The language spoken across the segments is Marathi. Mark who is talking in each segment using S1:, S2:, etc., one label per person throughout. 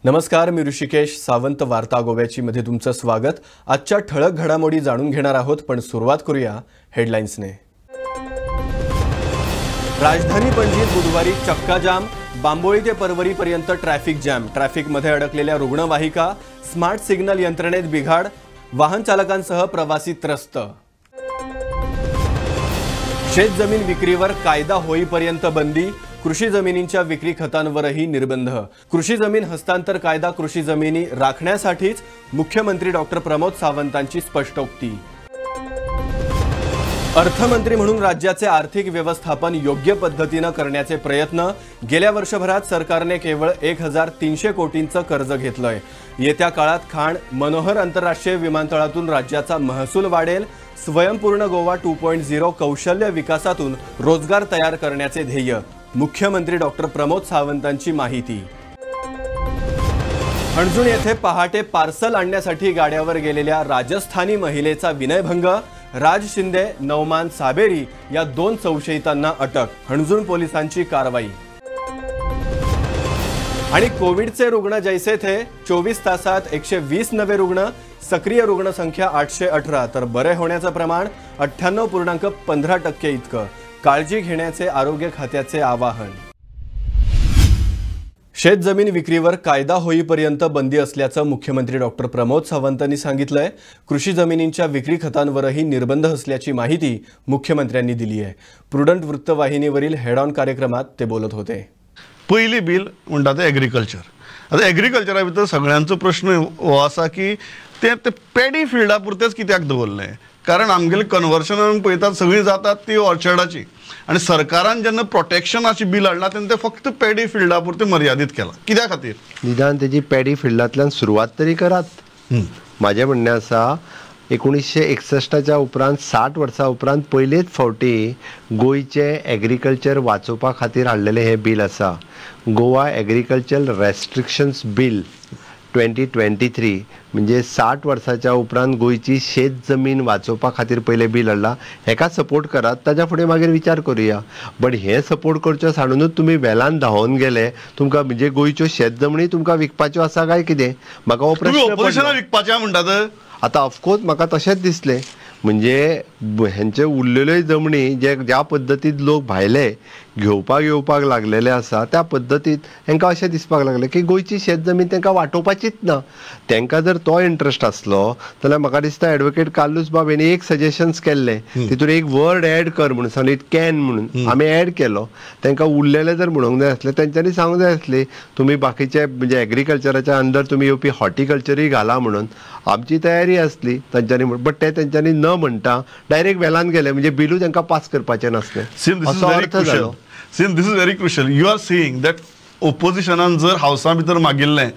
S1: नमस्कार, मी ऋषिकेश सावंत वार्ता गोव्याची मध्ये तुमचं स्वागत। आजच्या ठळक घडामोडी जाणून घेणार आहोत, पण सुरुवात करूया हेडलाईन्सने। राजधानी पणजीत बुधवारी चक्का जाम, बांबोळी ते परवरी पर्यंत ट्रॅफिक जॅम। ट्रॅफिकमध्ये अडकलेल्या रुग्णवाहिका, स्मार्ट सिग्नल यंत्रणेत बिघाड, वाहन चालकांसह प्रवासी त्रस्त। शेत जमीन विक्रीवर कायदा होईपर्यंत बंदी, कृषी जमिनींच्या विक्री खतांवरही निर्बंध। कृषी जमीन हस्तांतर कायदा कृषी जमिनी राखण्यासाठीच, मुख्यमंत्री डॉक्टर प्रमोद सावंतांची स्पष्टोक्ती। अर्थमंत्री म्हणून राज्याचे आर्थिक व्यवस्थापन योग्य पद्धतीने करण्याचे प्रयत्न। गेल्या वर्षभरात सरकारने केवळ 1300 कोटींचं कर्ज घेतलंय। येत्या काळात खाण मनोहर आंतरराष्ट्रीय विमानतळातून राज्याचा महसूल वाढेल। स्वयंपूर्ण गोवा 2.0 कौशल्य विकासातून रोजगार तयार करण्याचे ध्येय, मुख्यमंत्री डॉक्टर प्रमोद सावंतांची माहिती। हणजूण येथे पहाटे पार्सल आणण्यासाठी गाड्यावर गेलेल्या राजस्थानी महिलेचा विनयभंग। राज शिंदे, नौमान साबेरी या 2 संशयितांना अटक। हणजूण पोलिसांची कारवाई। आणि कोविडचे रुग्ण जैसे थे, 24 तासात 120 नवे रुग्ण। सक्रिय रुग्ण संख्या 818, तर बरे होण्याचं प्रमाण 98.15% इतकं। काळजी घेण्याचे आरोग्य खात्याचे आवाहन। शेत जमीन विक्रीवर कायदा होईपर्यंत बंदी असल्याचं मुख्यमंत्री डॉक्टर प्रमोद सावंतांनी सांगितलंय। कृषी जमिनींच्या विक्री खतांवरही निर्बंध असल्याची माहिती मुख्यमंत्र्यांनी दिली आहे। प्रुडंट वृत्तवाहिनीवरील हेड ऑन कार्यक्रमात ते बोलत होते।
S2: पहिली बिल म्हणटा ते एग्रीकल्चर। आता एग्रीकल्चरा भितर सगळ्यांचो प्रश्न हो आसा की ते पॅडी फिल्डा पुरतेच कित्याक दवरले, कारण आमगेले कन्वर्शनान पळयतात सगळी जातात ती ऑर्चर्डाची, आणि सरकारान जेन्ना प्रोटेक्शनाची बिल हाडला तेन्ना ते फक्त पॅडी फिल्डा पुरते मर्यादित केला। कित्या खातीर?
S3: निदान तेजी पॅडी फिल्डांतल्यान सुरवात तरी करात। माझे म्हणणे आसा 1961च्या उपरांत 60 वर्सां उपरांत पयलेच फावटी गोयचे एग्रीकल्चर वाचोवपा खातीर हाडलेले हे बिल आसा। गोवा एग्रीकल्चर रेस्ट्रिक्शन्स बिल 2023, म्हणजे 60 वर्साच्या उपरांत गोयची शेत जमीन वाचोवपा खातीर पहिले बिल हाडला। हेका सपोर्ट करात, ताच्या फुडें मागीर विचार करूया। बट हे सपोर्ट करच्यो साणूनच तुमी वेलान धांवून गेले। तुमकां म्हणजे गोयच्यो शेत जमनी तुमकां विकपाच्यो आसा काय कितें? म्हाका हो प्रश्न पडलो।
S2: विकपाचे म्हणटात
S3: आता ऑफकोर्स म्हाका तशेंच दिसलें, म्हणजे हेंचे उरलेल्यो जमनी ज्या पद्दतीत लोक भायले घेवपाक लागलेले आसा, त्या पद्दतीत तांकां अशें दिसपाक लागलें की गोंयची शेत जमीन तांकां वांटोवपाचीच ना। तांकां जर तो इंट्रस्ट आसलो जाल्यार म्हाका दिसता एडवोकेट कार्लोस बाबेन एक सजेशन्स केल्ले, तितून एक वर्ड ऍड कर म्हणून सांगलें, कॅन म्हणून आमी ऍड केलो। तांकां उरलेले जर म्हणूंक जाय आसलें, तेंच्यांनी सांगूंक जाय आसली तुमी बाकीचे म्हणजे एग्रीकल्चराच्या अंडर तुमी येवपी हॉर्टिकल्चरूय घाला म्हणून। आमची तयारी आसली तांच्यांनी, बट ते तेंच्यांनी न म्हणटा डायरेक्ट वेलान गेले, म्हणजे बिलू तांकां पास करपाचें नासलें। असो अर्थ जालो।
S2: This is very crucial. You are saying that oppositionan जर हावसा भितर मागिल्लें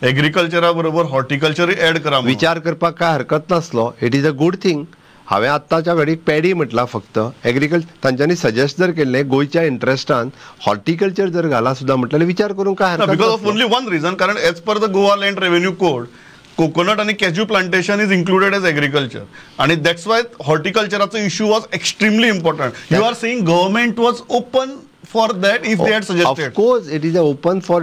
S2: एग्रीकल्चरा बरोबर हॉर्टिकल्चर ऍड करा,
S3: विचार करपाक काय हरकत नासलो। It is a good thing. हांवें आत्ताच्या घडीक पॅडी म्हटला फक्त एग्रीकल्चर। तांच्यांनी सजेस्ट जर केल्लें गोंयच्या इंट्रस्टान हॉर्टिकल्चर जर घाला सुद्दां म्हटल्यार विचार करूंक काय हरकत ना।
S2: Because of only one reason, कारण as per the Goa land revenue code coconut आणि cashew plantation is included as agriculture, आणि दॅट्स वाय हॉर्टिकल्चराचो issue was extremely important. You are saying government was open for that if they had suggested.
S3: Of course it is open for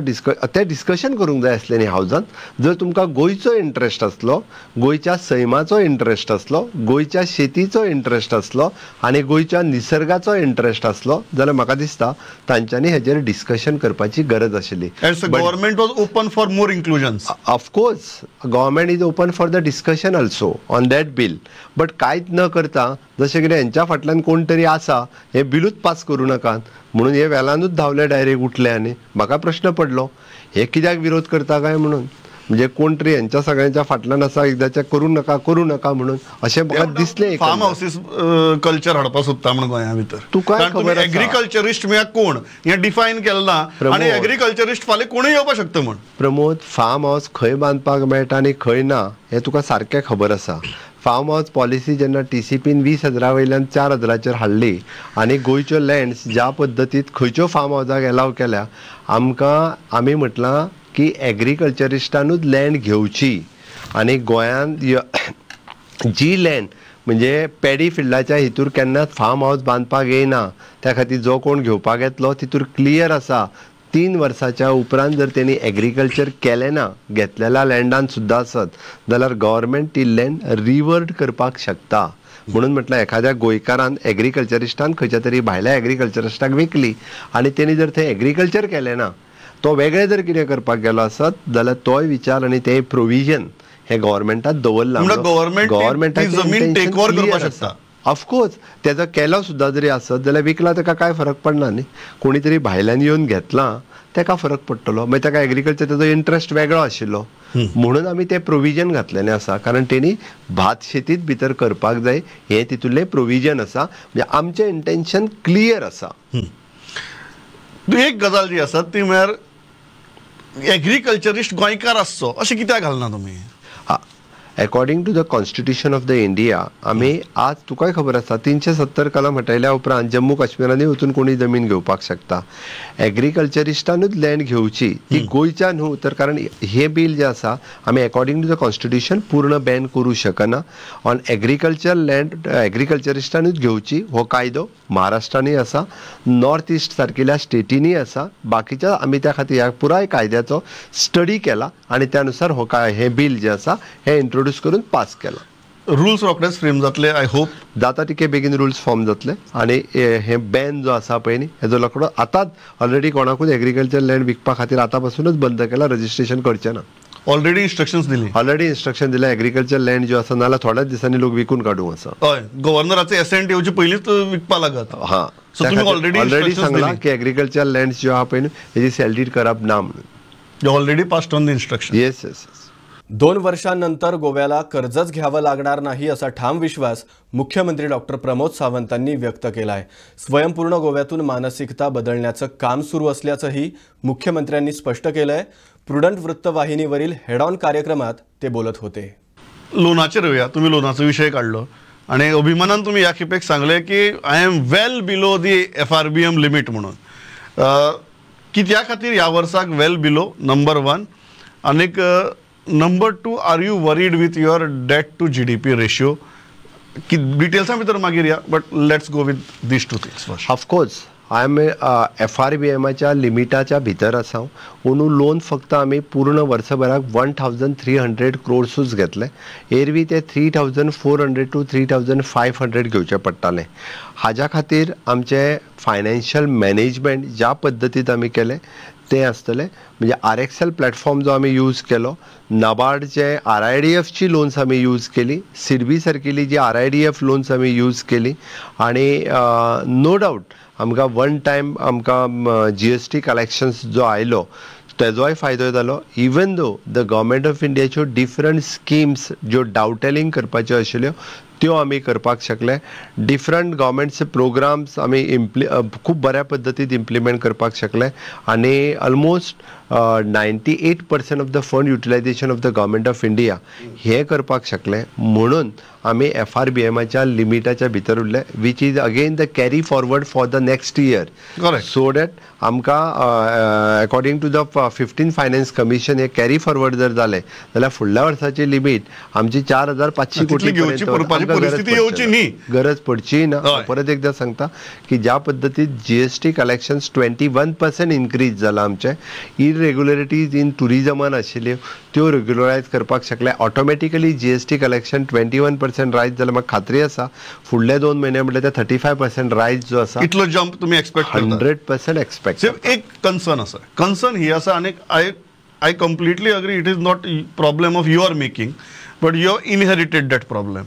S3: discussion करूंक जाय आसलें न्ही हावजान। जर तुमकां गोंयचो इंट्रस्ट आसलो, गोंयच्या सैमाचो इंट्रस्ट आसलो, गोंयच्या शेतीचो इंट्रस्ट आसलो आणि गोंयच्या निसर्गाचो इंट्रस्ट आसलो जाल्यार म्हाका दिसता तांच्यांनी हेजेर डिस्कशन करपाची गरज आशिल्ली।
S2: Government was open for more inclusions.
S3: Of course government is open for the discussion also on that bill, but कांयच न करता जशें कितें हेंच्या फाटल्यान कोण तरी आसा हे बिलूच पास करूं नाकात म्हणून हे वेलानूच धांवले, डायरेक्ट उठले। आनी म्हाका प्रश्न पडलो हे कित्याक विरोध करता काय म्हणून, म्हणजे कोण तरी यांच्या सगळ्यांच्या फाटल्यान आसा एकदाच्या करूं नका म्हणून अशें म्हाका दिसलें।
S2: फार्म हाऊसेस कल्चर हाडपाक सोदता म्हणून गोंया भितर
S3: तुका खबर आसा
S2: एग्रीकल्चरिस्ट म्हळ्यार कोण हें डिफायन केलें ना, आनी एग्रीकल्चरिस्ट फाल्यां कोणूय येवपाक शकता म्हण।
S3: प्रमोद, फार्म हाऊस खंय बांदपाक मेळटा आनी खंय ना हें तुका सारकें खबर आसा। फार्म हाऊस पॉलिसी जेन्ना TCPन 20,000 वयल्यान 4,000चेर हाडली आणि गोंयच्यो लँड्स ज्या पद्दतीत खंयच्यो फार्म हाऊसाक एलाव केल्या, आमी म्हटलां की एग्रीकल्चरिस्टानूच लँड घेवची आणि गोंयान जी लँड म्हणजे पॅडी फिल्डाच्या हितूर केन्नाच फार्म हाऊस बांदपाक येयना, त्या खातीर जो कोण घेवपाक येतलो तितूर क्लियर आसा 3 वर्साच्या उपरांत जर त्यांनी एग्रीकल्चर केलें ना घेतलेल्या लँडान सुद्दां आसत जाल्यार गव्हर्मेंट ती लँड रिवर्ट करपाक शकता. म्हणून म्हटलं एखाद्या गोंयकारान एग्रीकल्चरिस्टान खंयच्या तरी भायल्या एग्रीकल्चरिस्टाक विकली आनी तेणी जर थंय एग्रीकल्चर केलें ना, तो वेगळे जर कितें करपाक गेलो आसत जाल्यार तोय विचार आनी तें प्रोविजन हे गव्हर्मेंटात दवरला.
S2: गव्हर्मेंटाची
S3: ऑफकोर्स तेजो केलो सुद्दां जरी आसत जाल्यार विकला ताका कांय फरक पडना न्ही. कोणी तरी भायल्यान येवन घेतला ताका फरक पडटलो, मागीर ताका एग्रीकल्चर तेजो इंट्रस्ट वेगळो आशिल्लो. म्हणून आमी तें प्रोविजन घातलेलें आसा, कारण तेणी भात शेतीत भितर करपाक जाय हें तितूंतलें प्रोविजन आसा. म्हणजे आमचें इंटेन्शन क्लियर आसा.
S2: एक गजाल जी आसा ती म्हळ्यार एग्रीकल्चरिस्ट गोंयकार आसचो अशें कित्याक घालना तुमी?
S3: According to the constitution of the India आमी आज तुकाय खबर आसा 370 कलम हटयल्या उपरांत जम्मू काश्मीरांनी वचून कोणी जमीन घेवपाक शकता. एग्रीकल्चरिस्टानूच लँड घेवची ती गोंयच्या न्हू, तर कारण हे बील जे आसा आमी अकॉर्डिंग टू द कॉन्स्टिट्यूशन पूर्ण बॅन करूं शकना. ऑन एग्रीकल्चर लँड एग्रीकल्चरिस्टानूच घेवची हो कायदो महाराष्ट्रानूय आसा, नॉर्थ इस्ट सारकिल्या स्टेटींनी आसा. बाकीच्या आमी त्या खातीर ह्या पुराय कायद्याचो स्टडी केला आनी त्यानुसार हो हे बील जे आसा हे इंट्रोड्यूस करून पास केला.
S2: रुल्स रोखडेच फ्रेम जातले. आय होप
S3: जाता तितके बेगीन रुल्स फॉर्म जातले आनी हे बॅन जो आसा पळय न्ही हेजो रोखडो आतांच ऑलरेडी कोणाकूच एग्रीकल्चर लँड विकपा खातीर आतां पासूनच बंद केला, रजिस्ट्रेशन करचें ना.
S2: ऑलरेडी इन्स्ट्रक्शन्स दिली.
S3: ऑलरेडी इन्स्ट्रक्शन दिल्या एग्रीकल्चर लँड जो आसा नाल्यार थोड्याच दिसांनी लोक विकून काडूंक आसा.
S2: हय, गव्हर्नराचे एसेंट येवचे पयलींच विकपा लागत.
S3: हां,
S2: सो तुमी
S3: ऑलरेडी सांगला की एग्रीकल्चर लँड्स ज्यो आहा पळय न्ही हेजी सेल डीड करप ना म्हणून.
S2: Already passed on the instruction.
S3: Yes yes.
S1: 2 वर्षांनंतर गोव्याला कर्जच घ्यावं लागणार नाही असा ठाम विश्वास मुख्यमंत्री डॉक्टर प्रमोद सावंतांनी व्यक्त केला आहे. स्वयंपूर्ण गोव्यातून मानसिकता बदलण्याचं काम सुरू असल्याचंही मुख्यमंत्र्यांनी स्पष्ट केलं आहे. प्रुडंट वृत्तवाहिनीवरील हेड ऑन कार्यक्रमात ते बोलत होते.
S2: लोनाचेर येवया. तुम्ही लोनाचो विशय काढलो आणि अभिमानान तुम्ही या खेपेक सांगले की I am well below the FRBM limit म्हणून. कित्या खातीर ह्या वर्साक वेल बिलो? नंबर 1. आनीक number 2, are you worried with your debt to GDP ratio? की डिटेल्सा भितर मागीर या, but let's go with these 2 things first.
S3: Of course I am FRBMच्या लिमिटाच्या भितर आसा. अंदू लोन फक्त आमी पूर्ण वर्सभराक 1300 crores घेतले. एरवी ते 3400 to 3500 घेवचे पडटाले. हाज्या खातीर आमचे फायनान्शियल मॅनेजमेंट ज्या पद्दतीत आमी केले ते आसतले. म्हणजे RXL प्लॅटफॉर्म जो आमी यूज केलो, नाबार्डचे RIDFची लोन्स आमी यूज केली, सिडबी सारकिली जी RIDF लोन्स आमी यूज केली आणि नो डावट आमकां वन टायम आमकां GST कलेक्शन्स जो आयलो तेजोय फायदो जालो. Even though the government of इंडियाच्यो डिफरंट स्किम्स ज्यो डावटेलिंग करपाच्यो आशिल्ल्यो त्यो आमी करपाक शकले. डिफरंट गव्हर्मेंटचे प्रोग्राम्स आमी खूब बऱ्या पद्दतीन इम्प्लिमेंट करपाक शकले आनी almost 98% of the fund utilization of the government of India हे करपाक शकले. म्हणून आमी FRBMच्या लिमिटाच्या भितर उरले, which is again the carry forward for the next year. So that आमकां according to the 15 finance commission हे कॅरी फॉरवर्ड जर जाले जाल्यार फुडल्या वर्साची लिमीट आमची 4500 कोटी गरज पडची ना. परत एकदा सांगता की ज्या पद्दतीन GST कलेक्शन्स 21% इन्क्रीज जाला. आमचे इरेग्युलरिटीज इन टुरिजमान आशिल्ल्यो त्यो रेग्युलरायज करपाक शकले. ऑटोमॅटिकली GST कलेक्शन 21% रायज जाल्यार म्हाका खात्री आसा फुडले 2 म्हयने म्हटल्यार ते 35% रायज जो आसा
S2: इतलो जंप तुमी एक्सपेक्ट करता?
S3: 100% एक्सपेक्ट.
S2: एक कन्सर्न आसा. कन्सर्न ही आसा आनी I completely agree. It is not problem of your making but you have inherited that problem.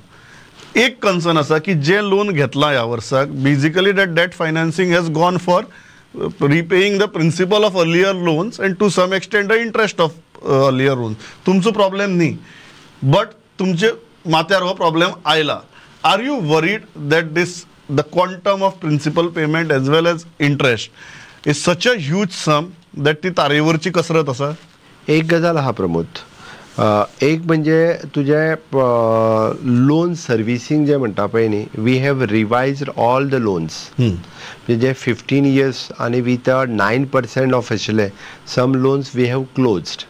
S2: एक कन्सर्न आसा की जे लोन घेतला ह्या वर्साक basically that debt financing has gone for repaying the principal of earlier loans and to some extent the interest of earlier loans. तुमचो प्रॉब्लेम न्ही, बट तुमचे माथ्यार हो प्रॉब्लेम आयला. Are you worried that the quantum of principal payment as well as interest is such a huge sum that ती तारेवरची कसरत आसा?
S3: एक गजाल आहा प्रमोद. एक म्हणजे तुझे लोन सर्विसिंग जे म्हणटा पळय न्ही, we have revised all the loans म्हणजे 15 years आणि विथ 9% ऑफ आशिल्ले some loans we have closed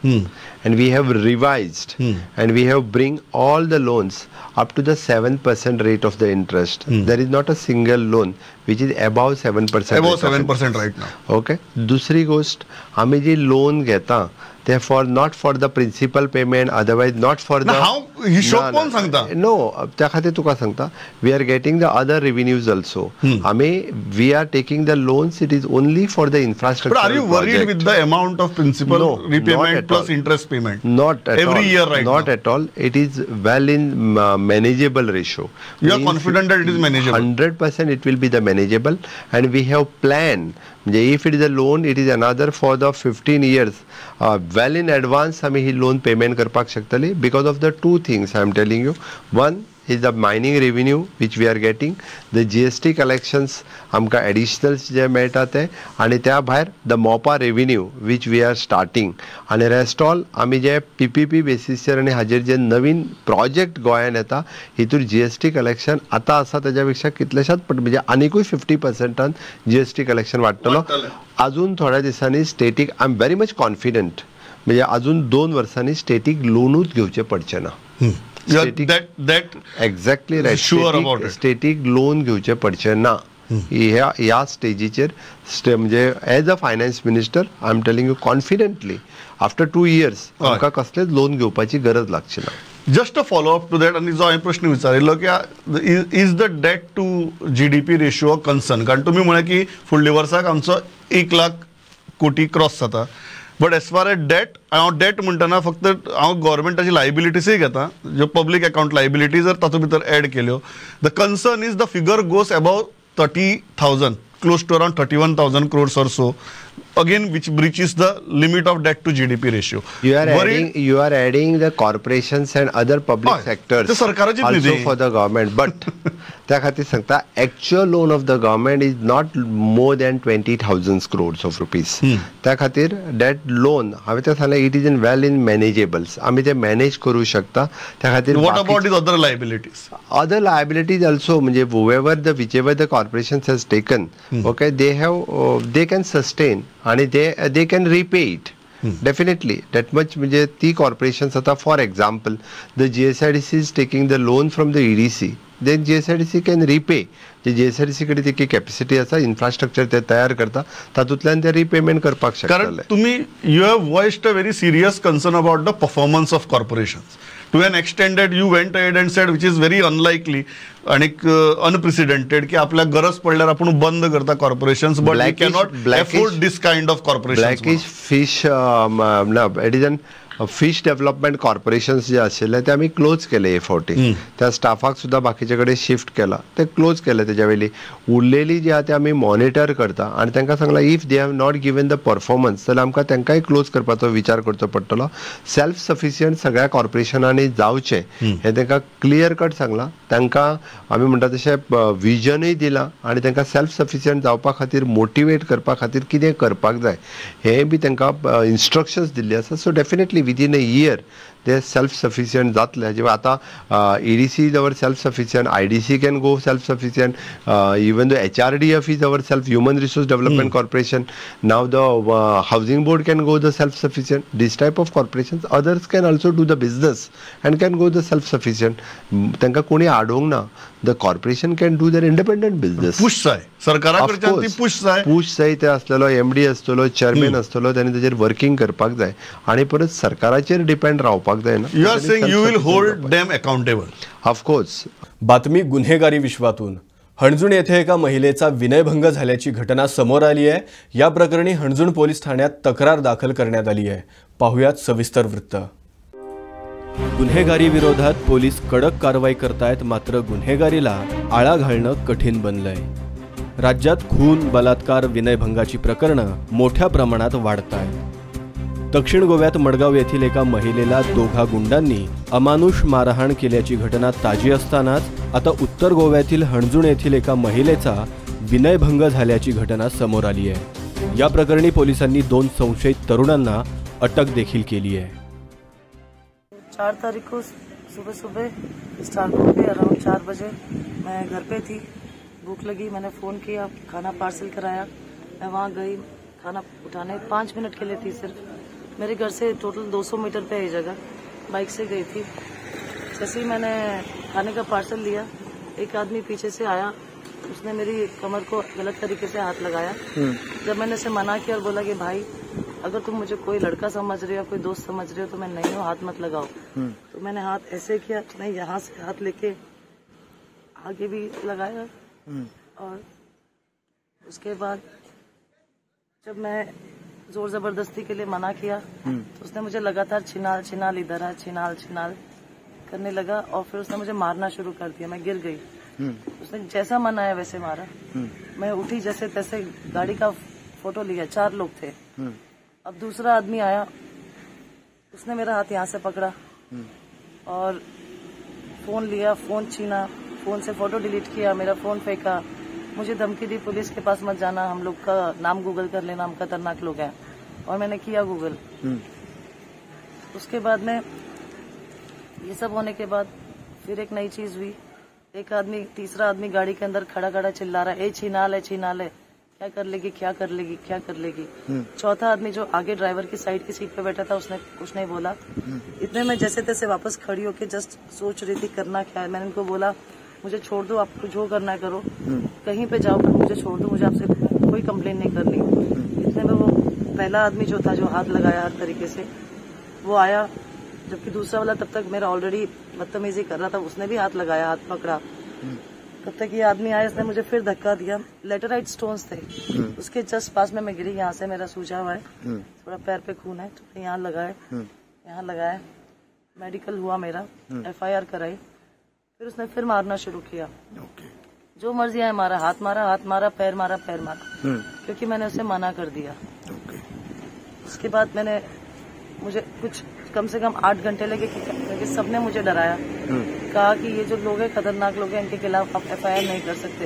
S3: and we have revised and we have bring all the loans up to the 7% rate of the interest. There is not a single loan which is above 7%.
S2: Above 7% right now.
S3: Okay. दुसरी गोष्ट आम्ही जी लोन घेता ते for not for the principal payment otherwise not for the
S2: हिशोब कोण सांगता
S3: नो त्या खातीर तुका सांगता we are getting the other revenues also आम्ही we are taking the loans it is only for the infrastructure.
S2: But are you worried with the amount of principal repayment plus interest payment?
S3: Not at
S2: every
S3: all.
S2: year right
S3: Not
S2: now.
S3: at all. It is well in manageable ratio.
S2: You are confident that it is manageable?
S3: 100% it will be the manageable, and we have planned. If it is a loan, it is another for the 15 years. Well in advance, आम्ही ही loan payment करपाक शकतली because of the two things I am telling you. One is the mining revenue which we are getting, the GST collections आमकां additionals जे मेळटा ते, आणि त्या भायर the MOPA revenue which we are starting, आणि rest all आमी जे PPP बेसिसचेर आणि हाजेर जे नवीन प्रोजेक्ट गोंयांत येता हितूर GST कलेक्शन आतां आसा तेज्या पेक्षा कितलेशाच पट म्हणजे आनिकूय 50% GST कलेक्शन वाडटलो. अजून थोड्या दिसांनी static I am very much confident म्हणजे अजून 2 वर्सांनी स्टेटीक लोनूच घेवचे पडचे ना. Exactly right. स्टेटीक लोन घेवचे पडचे ना ह्या स्टेजीचेर म्हणजे as a finance minister I am telling you confidently after 2 years आमकां कसलेच लोन घेवपाची गरज लागची ना.
S2: Just a follow up to that आणि जो हांवें प्रश्न विचारिल्लो की is the debt to GDP ratio a concern, कारण तुम्ही म्हळें की फुडल्या वर्साक आमचो 1 लाख कोटी क्रॉस जाता. But as far as debt हांव डेट म्हणटना फक्त हांव गव्हर्मेंटाची लायबिलिटीजय घेता, ज्यो पब्लीक अकाउंट लायबिलिटी जर तातूंत भितर एड केल्यो, the concern is the figure goes above 30,000, close to around 31,000 crores or so, again which breaches the limit of debt to GDP ratio.
S3: You are adding the corporations and other public sectors also for the government, but त्या खातीर सांगता actual loan of the government is not more than 20,000 crores of rupees. त्या खातीर that loan हांवें ते सांगलें it is in well in manageables, आमी ते मॅनेज करू शकता. त्या खातीर
S2: what about these other liabilities?
S3: Other liabilities also म्हणजे whichever the corporations has taken, okay, they can sustain आणि they can repay it. Definitely that much म्हणजे ती corporations आता for example the GSIDC is taking the loan from the EDC, then GSIDC can repay. GSIDC कडे ती कॅपॅसिटी आसा, इन्फ्रास्ट्रक्चर ते तयार करता, तातूंतल्यान ते रिपेमेंट करपाक शकता.
S2: कारण तुम्ही you have voiced a very serious concern about the performance of corporations to an extend that you went ahead and said which is very unlikely आणि अनप्रेसिडेंटेड की आपल्याक गरज पडल्यार आपण बंद करता corporations, but we cannot afford this kind of corporation.
S3: Blackish fish it is an fish development corporations जे आशिल्ले ते आमी क्लोज केले A40. त्या स्टाफाक सुद्धा बाकीचे कडेन शिफ्ट केला, ते क्लोज केले. तेज्या वेली उरलेली जी आहा ते आमी मॉनिटर करता आणि तांकां सांगला if they have not given the performance जाल्यार आमकां तांकांय क्लोज करपाचो विचार करचो पडटलो. सेल्फ सफिशियंट सगळ्या कॉर्पोरेशनांनी जावचे हे तांकां क्लियर कट सांगला. तांकां आमी म्हणटा तशें विजनय दिलां आणि तांकां सेल्फ सफिशियंट जावपा खातीर मोटिवेट करपा खातीर कितें करपाक जाय हें बी तांकां इन्स्ट्रक्शन्स दिल्ली आसा. So definitely within a year they self sufficient जातले. जेव्हा आता EDC is our self sufficient, IDC can go self sufficient, even the HRDF is our self human resource development corporation, now the housing board can go the self sufficient. This type of corporations others can also do the business and can go the self sufficient. तांकां कोणी आडोवंक ना. The corporation can do their independent business.
S2: Push जाय सरकाराकडच्यान ती पुश
S3: जाय ते असलेलो MD असतलो, चेअरमॅन असतलो, त्याने तेजेर वर्किंग करपाक जाय आणि परत सरकाराचेर डिपेंड रावपाक जाय ना.
S2: You are saying you will hold them accountable.
S3: Of course.
S1: बातमी गुन्हेगारी विश्वातून. हणजूण येथे एका महिलेचा विनयभंग झाल्याची घटना समोर आली आहे. या प्रकरणी हणजूण पोलीस ठाण्यात तक्रार दाखल करण्यात आली आहे. पाहुयात सविस्तर वृत्त. गुन्हेगारी विरोधात पोलीस कडक कारवाई करतायत, मात्र गुन्हेगारीला आळा घालणं कठीण बनलंय. राज्यात खून, बलात्कार, विनयभंगाची प्रकरणं मोठ्या प्रमाणात वाढत आहेत. दक्षिण गोव्यात मडगाव येथील एका महिलेला दोघा गुंडांनी अमानुष मारहाण केल्याची घटना ताजी असतानाच आता उत्तर गोव्यातील हणजूण येथील एका महिलेचा विनयभंग झाल्याची घटना समोर आली आहे. या प्रकरणी पोलिसांनी 2 संशयित तरुणांना अटक देखील केली आहे.
S4: 4 तारीख को सुबह स्टार को भी अराउंड 4 बजे मैं घर पे थी, भूख लगी, मैंने फ़ोन किया, खाना पार्सल कराया। मैं वहाँ गई खाना उठाने, 5 मिनट के लिए थी सिर्फ। मेरे घर से टोटल 200 मीटर पे है ये जगह, बाइक से गई थी। जैसे ही मैंने खाने का पार्सल लिया, एक आदमी पीछे से आया, उसने मेरी कमर को गलत तरीके से हाथ लगाया। जब मैंने उसे मना किया और बोला कि भाई अगर तुम मुझे कोई लड़का समझ रहे हो, कोई दोस्त समझ रहे हो तो मैं नहीं हूँ, हाथ मत लगाओ। तो मैंने हाथ ऐसे किया, मैं यहाँ से हाथ लेके आगे भी लगाया। और उसके बाद जब मैं जोर जबरदस्ती के लिए मना किया तो उसने मुझे लगातार छिनाल छिनाल इधर आ, छिनाल छिनाल करने लगा और फिर उसने मुझे मारना शुरू कर दिया। मैं गिर गई। उसने जैसा मनाया वैसे मारा। मैं उठी, जैसे तैसे गाड़ी का फोटो लिया। 4 लोग थे। अब दूसरा आदमी आया, उसने मेरा हाथ यहाँ से पकड़ा और फोन लिया, फोन छीना, फोन से फोटो डिलीट किया, मेरा फोन फेंका, मुझे धमकी दी पुलिस के पास मत जाना, हम लोग का नाम गूगल कर लेना, हम खतरनाक लोग हैं। और मैंने किया गूगल। उसके बाद में ये सब होने के बाद फिर एक नई चीज हुई। एक आदमी, तीसरा आदमी गाड़ी के अंदर खड़ा खड़ा चिल्ला रहा है, ए छीनाल है, छीनाल है, क्या कर लेगी, क्या कर लेगी, क्या कर लेगी। चौथा आदमी जो आगे ड्राइवर की साइड की सीट पे बैठा था, उसने कुछ नहीं बोला। इतने में जैसे तैसे वापस खड़ी होके जस्ट सोच रही थी करना क्या है। मैंने उनको बोला मुझे छोड़ दो, आप जो करना है करो, कहीं पे जाओ, मुझे छोड़ दो, मुझे आपसे कोई कंप्लेन नहीं करनी। इतने में वो पहला आदमी जो था, जो हाथ लगाया हर तरीके से, वो आया, जबकि दूसरा वाला तब तक मेरा ऑलरेडी बदतमीजी कर रहा था, उसने भी हाथ लगाया, हाथ पकड़ा। तब तक ये आदमी आया, इसने मुझे फिर धक्का दिया। लेटराइट स्टोन्स थे, उसके जस्ट पास में मैं गिरी। यहाँ से मेरा सूजा हुआ है, थोड़ा पैर पे खून है, तो यहाँ लगाया, मेडिकल हुआ मेरा, FIR कराई। फिर उसने फिर मारना शुरू किया। जो मर्जी आए मारा, हाथ मारा, पैर मारा, क्योंकि मैंने उसे मना कर दिया। उसके बाद मुझे कुछ कम से कम 8 घंटे लगे, क्योंकि सबने मुझे डराया। कहा कि ये जो लोग हैं खतरनाक लोग हैं, इनके खिलाफ आप FIR नहीं कर सकते।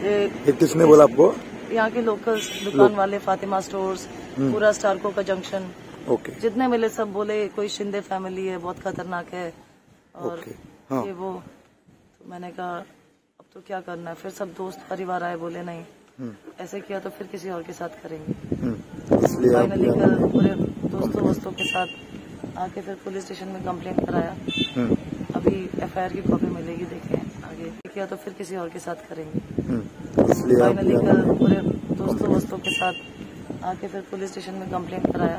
S5: ये किसने बोला आपको?
S4: यहाँ के लोकल दुकान वाले, फातिमा स्टोर्स, पूरा स्टारको का जंक्शन, जितने मिले सब बोले कोई शिंदे फैमिली है, बहुत खतरनाक है और ये वो। तो मैंने कहा अब तो क्या करना है। फिर सब दोस्त परिवार आए, बोले नहीं ऐसे किया तो फिर किसी और के साथ करेंगे। फाइनली कल पूरे दोस्तों के साथ आके फिर पुलिस स्टेशन में कंप्लेंट कराया। अभी FIR की कॉपी मिलेगी, देखें आगे किया तो फिर किसी और के साथ करेंगे। फाइनली कल पूरे दोस्तों के साथ आके फिर पुलिस स्टेशन में कंप्लेंट कराया।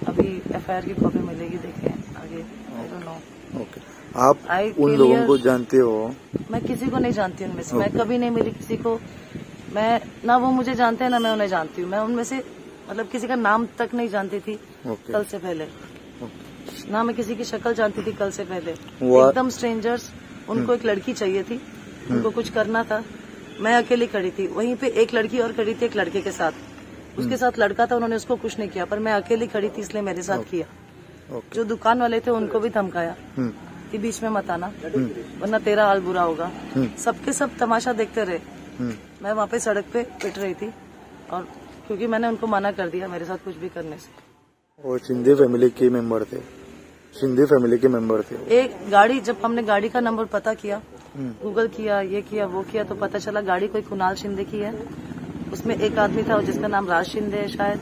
S4: अभी FIR की कॉपी मिलेगी, देखें आगे। I don't know.
S5: आप उन लोगों को जानते हो?
S4: मैं किसी को नहीं जानती उनमें से। मैं कभी नहीं मिली किसी को। मैं ना वो मुझे जानते हैं ना मैं उन्हें जानती हूँ। मैं उनमें से मतलब किसी का नाम तक नहीं जानती थी कल से पहले। ना मैं किसी की शक्ल जानती थी कल से पहले। एकदम स्ट्रेंजर्स। उनको एक लड़की चाहिए थी, उनको कुछ करना था। मैं अकेली खड़ी थी, वहीं पे एक लड़की और खड़ी थी एक लड़के के साथ। उसके साथ लड़का था, उन्होंने उसको कुछ नहीं किया, पर मैं अकेली खड़ी थी इसलिए मेरे साथ किया। जो दुकान वाले थे उनको भी धमकाया कि बीच में मत आना वरना तेरा हाल बुरा होगा। सबके सब तमाशा देखते रहे। मैं वहाँ पे सड़क पे पिट रही थी और क्योंकि मैंने उनको मना कर दिया मेरे साथ कुछ भी करने से।
S5: वो शिंदे फैमिली के मेंबर थे? शिंदे फैमिली के मेंबर थे।
S4: एक गाड़ी, जब हमने गाड़ी का नंबर पता किया, गूगल किया, ये किया वो किया, तो पता चला गाड़ी कोई कुणाल शिंदे की है। उसमें एक आदमी था जिसका नाम राज शिंदे है शायद,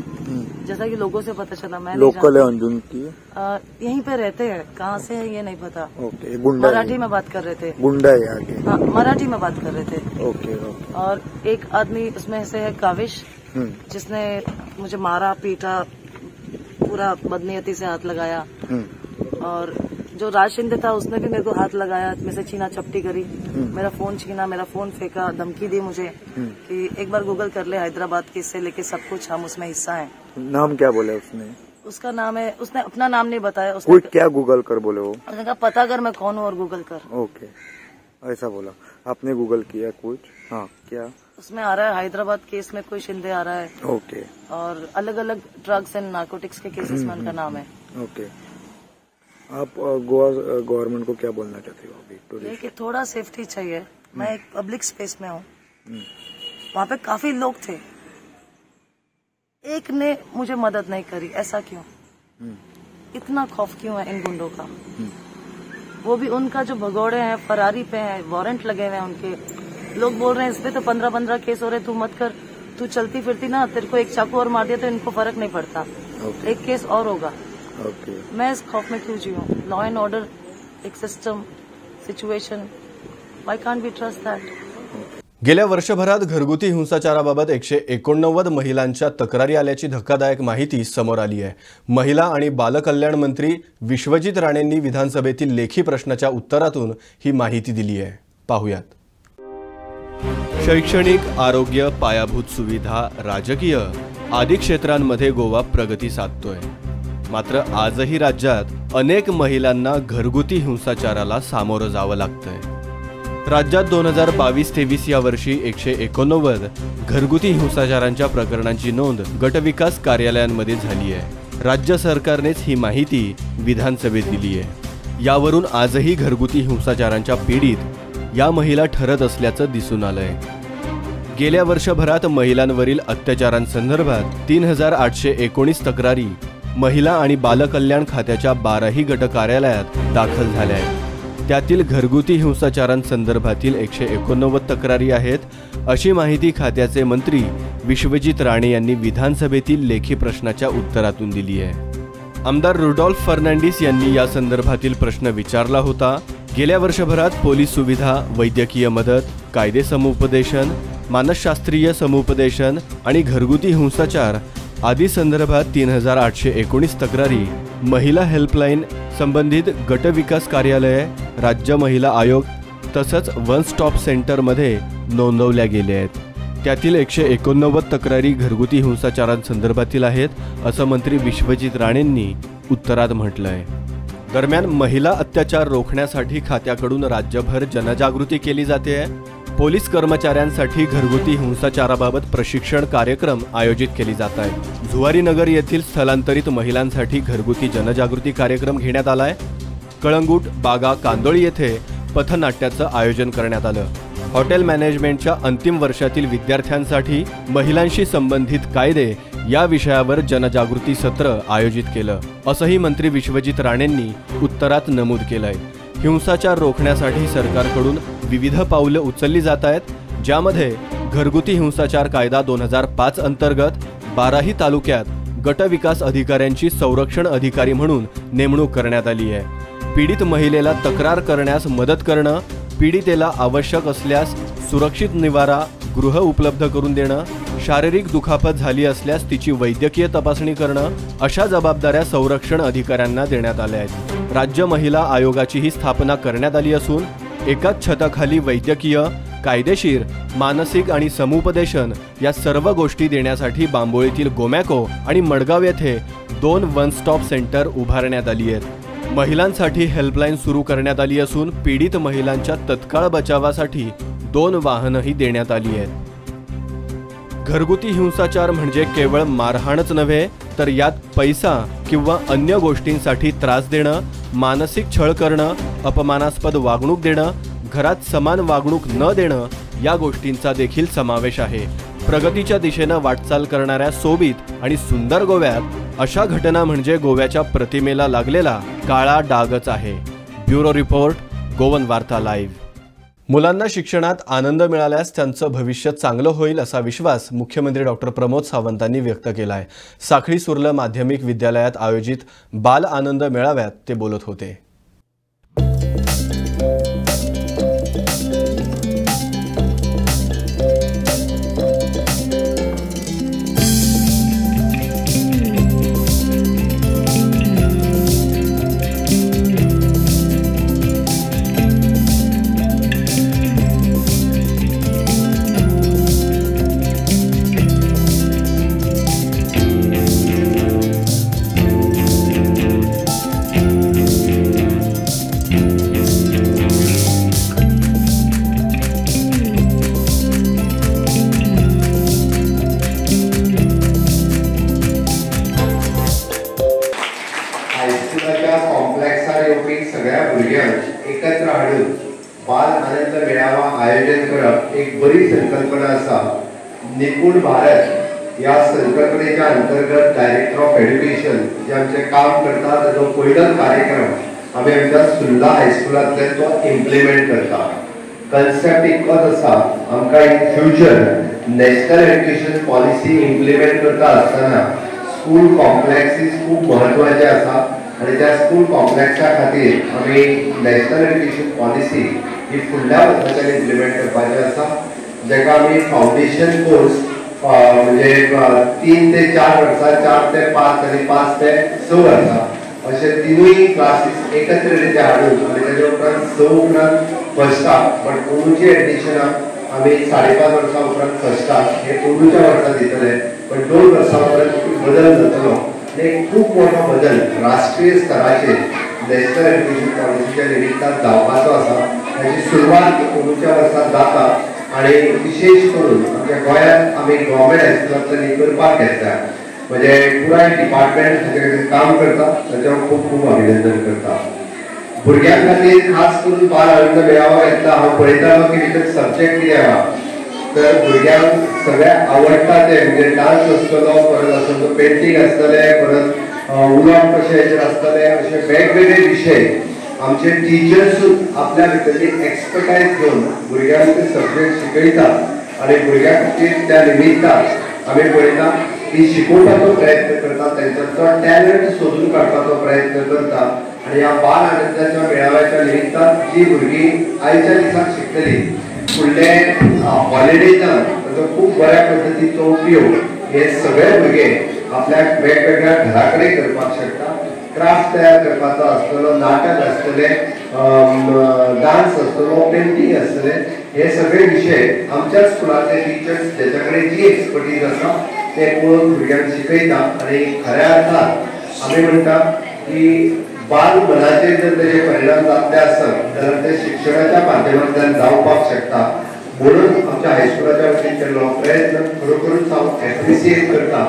S4: जैसा कि लोगों से पता चला। मैं
S5: लोकल है अंजुन की?
S4: यहीं पे रहते हैं, कहाँ से है ये नहीं पता।
S5: ओके, गुंडा
S4: मराठी में बात कर रहे थे।
S5: गुंडा है आगे?
S4: हाँ, मराठी में बात कर रहे थे।
S5: ओके।
S4: और एक आदमी उसमें से है काविश, जिसने मुझे मारा, पीटा, पूरा बदनीयती से हाथ लगाया। और जो राज शिंदे था उसने भी मेरे को हाथ लगाया, मेरे से छीना चपटी करी, मेरा फोन छीना, मेरा फोन फेंका, धमकी दी मुझे कि एक बार गूगल कर ले हैदराबाद के, इससे लेके सब कुछ हम उसमें हिस्सा हैं।
S5: नाम क्या बोले उसने?
S4: उसका नाम है, उसने अपना नाम नहीं बताया।
S5: उसने क्या गूगल कर बोले वो?
S4: उसने कहा पता कर मैं कौन हूँ और गूगल कर।
S5: ओके, ऐसा बोला। आपने गूगल किया कुछ? हाँ, क्या
S4: उसमें आ रहा है हैदराबाद केस में कोई शिंदे आ रहा है।
S5: ओके।
S4: और अलग अलग ड्रग्स एंड नार्कोटिक्स के केसेस में उनका नाम है।
S5: ओके। आप गोवा गवर्नमेंट को क्या बोलना चाहते हो अभी?
S4: ये कि थोड़ा सेफ्टी चाहिए। मैं एक पब्लिक स्पेस में हूँ, वहाँ पे काफी लोग थे, एक ने मुझे मदद नहीं करी। ऐसा क्यों? इतना खौफ क्यों है इन गुंडों का? वो भी उनका जो भगोड़े हैं, फरारी पे हैं, वारंट लगे हुए हैं उनके, लोग बोल रहे हैं इस पे तो 15-15 केस हो रहे, तू मत कर, तू चलती फिरती ना, तेरे को एक चाकू और मार दिया तो इनको फर्क नहीं पड़ता, एक केस और होगा। मैं इस खौफ में क्यों जीऊं? लॉ एंड ऑर्डर, एक सिस्टम, सिच्युएशन, व्हाई कांट वी ट्रस्ट दैट?
S1: गेल्या वर्षभरात घरगुती हिंसाचाराबाबत 189 महिलांच्या तक्रारी आल्याची धक्कादायक माहिती समोर आली आहे। महिला आणि बालकल्याण मंत्री विश्वजित राणेंनी विधानसभेतील लेखी प्रश्नाच्या उत्तरातून ही माहिती दिली आहे। पाहूयात। शैक्षणिक, आरोग्य, पायाभूत सुविधा, राजकीय आदी क्षेत्रांमध्ये गोवा प्रगती साधतोय। मात्र आजही राज्यात अनेक महिलांना घरगुती हिंसाचाराला सामोरं जावं लागतंय। राज्यात 2022-23 या वर्षी 189 घरगुती हिंसाचारांच्या प्रकरणांची नोंद गटविकास कार्यालयांमध्ये झाली आहे। राज्य सरकारनेच ही माहिती विधानसभेत दिली आहे। यावरून आजही घरगुती हिंसाचारांच्या पीडित या महिला ठरत असल्याचं दिसून आलंय। गेल्या वर्षभरात महिलांवरील अत्याचारांसंदर्भात 3819 तक्रारी महिला आणि बालकल्याण खात्याच्या 12ही गट कार्यालयात दाखल झाल्या आहेत। त्यातील घरगुती हिंसाचारांसंदर्भातील 189 तक्रारी आहेत, अशी माहिती खात्याचे मंत्री विश्वजित राणे यांनी विधानसभेतील लेखी प्रश्नाच्या उत्तरातून दिली आहे। आमदार रुडॉल्फ फर्नांडिस यांनी या संदर्भातील प्रश्न विचारला होता। गेल्या वर्षभरात पोलीस सुविधा, वैद्यकीय मदत, कायदे समुपदेशन, मानसशास्त्रीय समुपदेशन आणि घरगुती हिंसाचार आदी संदर्भात 3819 तक्रारी महिला हेल्पलाईन, संबंधित गटविकास कार्यालय, राज्य महिला आयोग तसंच वन स्टॉप सेंटरमध्ये नोंदवल्या गेल्या आहेत। त्यातील 189 तक्रारी घरगुती हिंसाचारांसंदर्भातील आहेत, असं मंत्री विश्वजित राणेंनी उत्तरात म्हटलं आहे। दरम्यान महिला अत्याचार रोखण्यासाठी खात्याकडून राज्यभर जनजागृती केली जाते आहे। पोलीस कर्मचाऱ्यांसाठी घरगुती हिंसाचाराबाबत प्रशिक्षण कार्यक्रम आयोजित केले जात आहेत। झुवारीनगर येथील स्थलांतरित महिलांसाठी घरगुती जनजागृती कार्यक्रम घेण्यात आलाय। कळंगूट, बागा, कांदोळी येथे पथनाट्याचं आयोजन करण्यात आलं। हॉटेल मॅनेजमेंटच्या अंतिम वर्षातील विद्यार्थ्यांसाठी महिलांशी संबंधित कायदे या विषयावर जनजागृती सत्र आयोजित केलं, असंही मंत्री विश्वजित राणेंनी उत्तरात नमूद केलंय। हिंसाचार रोखण्यासाठी सरकारकडून विविध पावलं उचलली जात आहेत, ज्यामध्ये घरगुती हिंसाचार कायदा 2005 अंतर्गत 12ही तालुक्यात गट विकास अधिकाऱ्यांची संरक्षण अधिकारी म्हणून नेमणूक करण्यात आली आहे। पीडित महिलेला तक्रार करण्यास मदत करणं, पीडितेला आवश्यक असल्यास सुरक्षित निवारा गृह उपलब्ध करून देणं, शारीरिक दुखापत झाली असल्यास तिची वैद्यकीय तपासणी करणं, अशा जबाबदाऱ्या संरक्षण अधिकाऱ्यांना देण्यात आल्या आहेत। राज्य महिला आयोगाचीही स्थापना करण्यात आली असून एकाच छताखाली वैद्यकीय, कायदेशीर, मानसिक आणि समुपदेशन या सर्व गोष्टी देण्यासाठी बांबोळीतील गोमॅको आणि मडगाव येथे 2 वन स्टॉप सेंटर उभारण्यात आली आहेत। महिलांसाठी हेल्पलाईन सुरू करण्यात आली असून पीडित महिलांच्या तत्काळ बचावासाठी 2 वाहनंही देण्यात आली आहेत। घरगुती हिंसाचार म्हणजे केवळ मारहाणच नव्हे, तर यात पैसा किंवा अन्य गोष्टींसाठी त्रास देणं, मानसिक छळ करणं, अपमानास्पद वागणूक देणं, घरात समान वागणूक न देणं या गोष्टींचा देखील समावेश आहे। प्रगतीच्या दिशेनं वाटचाल करणाऱ्या सोबीत आणि सुंदर गोव्यात अशा घटना म्हणजे गोव्याच्या प्रतिमेला लागलेला काळा डागच आहे। ब्युरो रिपोर्ट, गोवन वार्ता लाईव्ह। मुलांना शिक्षणात आनंद मिळाल्यास त्यांचं भविष्य चांगलं होईल असा विश्वास मुख्यमंत्री डॉक्टर प्रमोद सावंतांनी व्यक्त केला आहे। साखळी सुर्ल माध्यमिक विद्यालयात आयोजित बाल आनंद मेळाव्यात ते बोलत होते।
S6: सगळ्या भुरग्यांक एकत्र हाडून बाल आनंद मेळावा आयोजन करप एक बरी संकल्पना आसा। निपुण भारत या संकल्पनेच्या अंतर्गत डायरेक्टर ऑफ एड्युकेशन जे आमचे काम करता ताचो पयलो कार्यक्रम आमी आमच्या सुर्ला हायस्कुलांतल्यान तो इम्प्लिमेंट करता। कन्सेप्ट इतकोच आसा, आमकां in future national education policy implement करता आसतना स्कूल कॉम्प्लेक्सीस खूब महत्वाचे आसा आणि त्या स्कूल कॉम्प्लेक्सा खातीर आमी नॅशनल एड्युकेशन पॉलिसी ही फुडल्या वर्साच्यान इम्प्लिमेंट करपाची आसा, जेका आमी फावंडेशन कोर्स म्हणजे 3 ते 4 वर्सां, 4 ते 5 आणि 5 ते 6 वर्सां अशे तिनूय क्लासीस एकत्र रित्या हाडून आनी तेजे उपरांत 6 उपरांत फर्स्टाक बट कोणूची एडमिशनाक आमी 5.5 वर्सां उपरांत फर्स्टाक हे कोणूच्या वर्सां दितले, पण 2 वर्सां उपरांत बदल जातलो आनी खूब मोठो बदल राष्ट्रीय स्तराचेर नॅशनल एड्युकेशन पॉलिसीच्या निमित्तान जावपाचो आसा. ताची सुरवात कोणूच्या वर्सां जाता आणि विशेष करून आमच्या गोंयांत आमी गव्हर्मेंट हायस्कुलांतल्यान करपाक घेतल्या, म्हणजे पुराय डिपार्टमेंट हाचे खातीर काम करता, ताचें खूब खूब अभिनंदन करता. भुरग्यां खातीर खास करून बाल आनंद मेळावा घेतला. हांव पळयतालो की भितर सब्जेक्ट कितें आहा, तर भुरग्यांक सगळ्याक आवडटा ते म्हणजे डान्स आसतलो, परत आसतलो पेंटींग आसतले, परत उलोवप कशें हेचेर आसतले, अशे वेगवेगळे विशय आमचे टिचर्स आपल्या भितरली एक्सपर्टायज घेवन भुरग्यांक ते सब्जेक्ट शिकयतात आणि भुरग्यां खातीर त्या निमित्तान आमी पळयता की शिकोवपाचो प्रयत्न करता, तेंचो टॅलंट सोदून काडपाचो प्रयत्न करता आणि ह्या बाल आनंदाच्या मेळाव्याच्या निमित्तान जी भुरगीं आयच्या दिसाक शिकतली फुडले हॉलिडेजान ताचो खूब बऱ्या पद्दतीचो उपयोग हे सगळे भुरगे आपल्याक वेगवेगळ्या घरा कडेन करपाक शकता. क्राफ्ट तयार करपाचो आसतलो, नाटक आसतले, डान्स आसतलो, पेंटींग आसतले, हे सगळे विशय आमच्या स्कुलांतले टिचर्स जेच्या कडेन जी एक्सपर्टीज आसा ते पळोवन भुरग्यांक शिकयता आणि खऱ्या अर्थान आमी म्हणटा की बाल मनाचेर जर तेजे परिणाम जातले आसत जाल्यार ते शिक्षणाच्या माध्यमांतल्यान जावपाक शकता. म्हणून आमच्या हायस्कुलाच्या वतीन केल्लो प्रयत्न खरोखरूच हांव एप्रिशिएट करता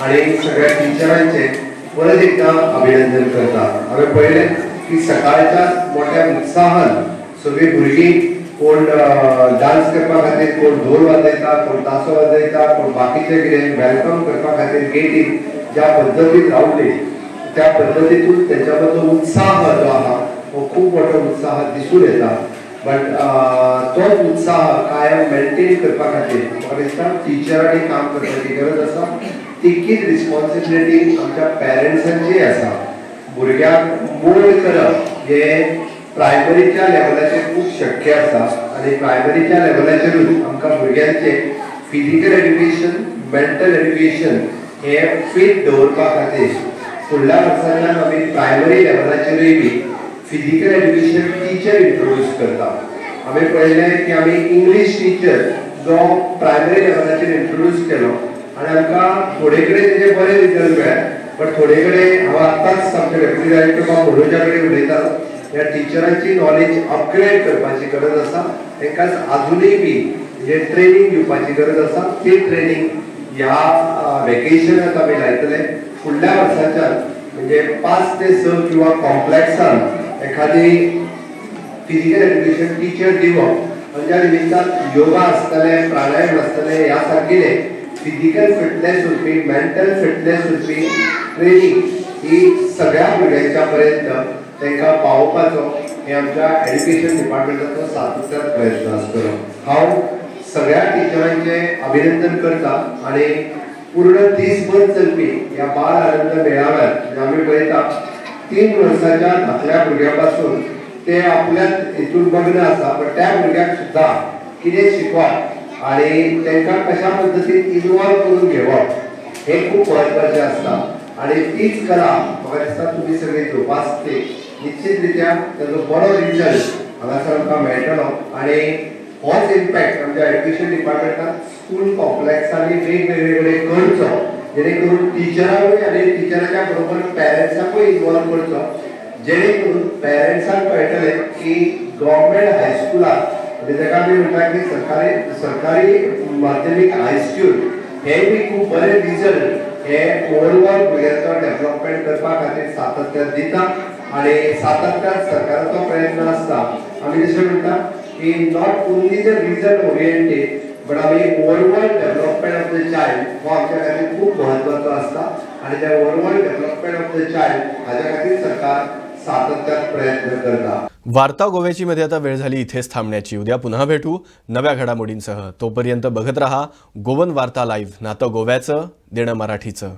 S6: आणि सगळ्या टिचरांचे परत एकदा अभिनंदन करता. हांवें पळयलें की सकाळच्या मोठ्या उत्साहान सगळीं भुरगीं कोण डान्स करपा खातीर, कोण ढोल वाजयता, कोण तासो वाजयता, कोण बाकीचे कितें वेलकम करपा खातीर गेटीक ज्या पद्दतीन रावले त्या पद्दतीतून तेंच्या मदलो उत्साह जो आहा हो खूब मोठो उत्साह दिसून येता. बट तोच उत्साह कायम मेंटेन करपा खातीर म्हाका दिसता टिचरांनी काम करपाची गरज आसा. तितकीच रिस्पॉन्सिबिलिटी आमच्या पेरेंट्सांची आसा. भुरग्यांक मोल्ड करप हे प्रायमरीच्या लेवलाचेर खूब शक्य आसा आनी प्रायमरीच्या लेवलाचेरूच आमकां भुरग्यांचे फिजिकल एड्युकेशन, मेंटल एड्युकेशन हे फीट दवरपा खातीर फुडल्या वर्सांतल्यान आमी प्रायमरी लेवलाचेरूय बी फिजिकल एड्युकेशन टिचर इंट्रोड्यूस करता. आमी पळयलें की आमी इंग्लीश टिचर जो प्रायमरी लेवलाचेर इंट्रोड्यूस केलो आणि आमकां थोडे कडेन तेजे बरे रिजल्ट मेळ्ळे, बट थोडे कडेन हांव आतांच आमचे डेप्युटी डायरेक्टर मनोजा कडेन उलयतालो, ह्या टिचरांची नॉलेज अपग्रेड करपाची गरज आसा. तांकां अजुनूय बी जे ट्रेनिंग दिवपाची गरज आसा ती ट्रेनिंग ह्या वेकेशनाक आमी लायतले. फुडल्या वर्साच्यान म्हणजे 5 ते 6 किंवा कॉम्प्लेक्सान एखादी फिजिकल एड्युकेशन टीचर दिवप, ज्या निमित्तान योगा आसतले, प्राणायाम आसतले, ह्या सारकिले फिजिकल फिटनेस उरपी, मेंटल फिटनेस उरपी ट्रेनिंग ही सगळ्या भुरग्यांच्या पर्यंत तांकां पावोवपाचो हे आमच्या एड्युकेशन डिपार्टमेंटाचो सातत्यान प्रयत्न आसतलो. हांव सगळ्या टिचरांचे अभिनंदन करता आणि पूर्ण दिसभर चलपी ह्या बाल आनंद मेळाव्यात आमी पळयता 3 वर्साच्या धाकल्या भुरग्या पासून ते आपल्याच हितून मग्न आसा, पण त्या भुरग्याक सुद्धा कितें शिकवप आणि तांकां कशा पद्दतीन इन्वॉल्व करून घेवप हे खूप महत्वाचें आसता. आणि तीच कला म्हाका दिसता तुमी सगळीं जोपासते निश्चित रित्या ताजो बरो रिजल्ट हांगासर आमकां मेळटलो आणि होच इम्पॅक्ट आमच्या एड्युकेशन डिपार्टमेंटान स्कूल कॉम्प्लेक्सांनी वेगवेगळे करचो, जेणे करून टिचरांकूय आनी टिचरांच्या बरोबर पेरेंट्सांकूय इन्वॉल्व करचो, जेणे करून पेरेंट्सांक कळटलें की गव्हर्मेंट हायस्कुलाक म्हणजे ताका आमी म्हणटा की सरकारी माध्यमीक हायस्कूल हे बी खूब बरे रिजल्ट हे ओवरऑल भुरग्यांचो डेव्हलपमेंट करपा खातीर सातत्यान दिता आणि सातत्यान सरकाराचो प्रयत्न आसता. आमी जशें म्हणटा की not only the result oriented but आमी overall development of the child हो आमच्या खातीर खूब महत्वाचो आसता आणि त्या overall development of the child हाच्या खातीर सरकार सातत्यात प्रयत्न करता।
S1: वार्ता गोव्याची मध्ये आता वेळ झाली इथेच थांबण्याची। उद्या पुन्हा भेटू नव्या घडामोडींसह। तोपर्यंत बघत रहा गोवन वार्ता लाईव्ह, नातं गोव्याचं देणं मराठीचं।